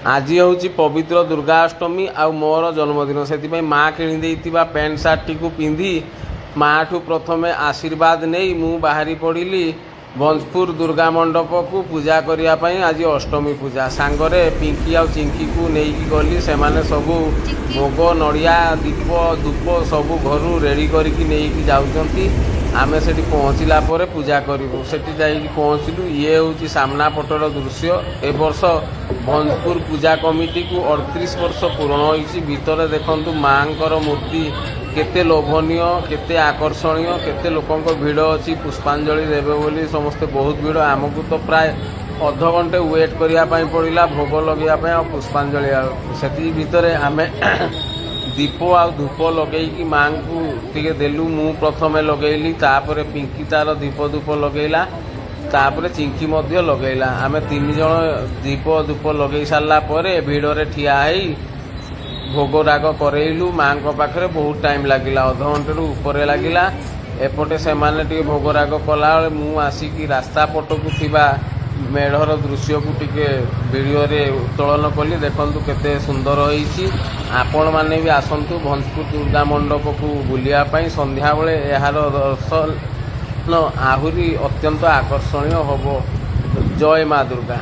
आज हूँ पवित्र दुर्गाष्टमी आ मोर जन्मदिन से माँ किणी पैंट सार्ट टी पिंधि माँ ठू प्रथमे आशीर्वाद नहीं मु बाहरी पड़ी भंजपुर दुर्गा मंडप को पूजा करने आज अष्टमी पूजा सांगरे पिंकी आ चिंकी को लेकिन गली से सबू भोग नड़िया दीप धूप सबू घर रेडी करके जाऊँगी आमे से पहुँचला पूजा करूँ से पहुँचलु ये हूँ सामना पटर दृश्य ए वर्ष भंजपुर पूजा कमिटी को 38 वर्ष पूर्ण होती भितर देखु माँ मूर्ति केते लोभनीय केते आकर्षणीय केते लोकों भीड़ अच्छी पुष्पांजलि देवे बोली समस्ते बहुत भीड़ आमको तो प्राय अध घंटे वेट करने पड़ा भोग लगे और पुष्पांजलि से भितर आमे दीप आ धूप लगे माँ को टे देलु मु प्रथमे लगेली तापर पिंकी तार दीप धूप लगेला तापर चिंकी मध्य लगेला आमे 3 जन दीप धूप लगे सारा भिड़े ठिया भोग राग करेलु माँ पाखे बहुत टाइम लगिला अध घंटे ऊपर लगिला एपटे से भोग राग कला मु आसिकी रास्ता पटकू थिबा मेढ़र दृश्य को टिके वीडियो रे उत्तोलन कली देखंतु केते सुंदर होईची आपण माने भी आसंतु भंजपुर दुर्गा मंडप को बुलिया पई संध्या बेले यार दर्शन आहुरी अत्यंत आकर्षणीय होबो। जय माँ दुर्गा।